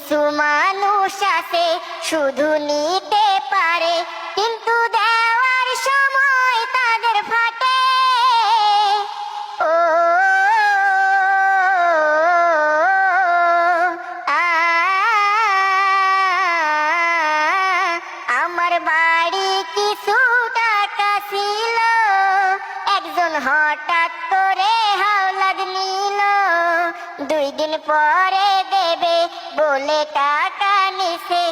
কিছু মানুষ আছে শুধু নিতে পারে, কিন্তু দেওয়ার সময় তাদের ফাটে। ও আমার বাড়ি কিছু টাকা ছিল, একজন হঠাৎ করে হাওলাত নিল। 2 দিন পরে দেবে বলে টাকা নিছে,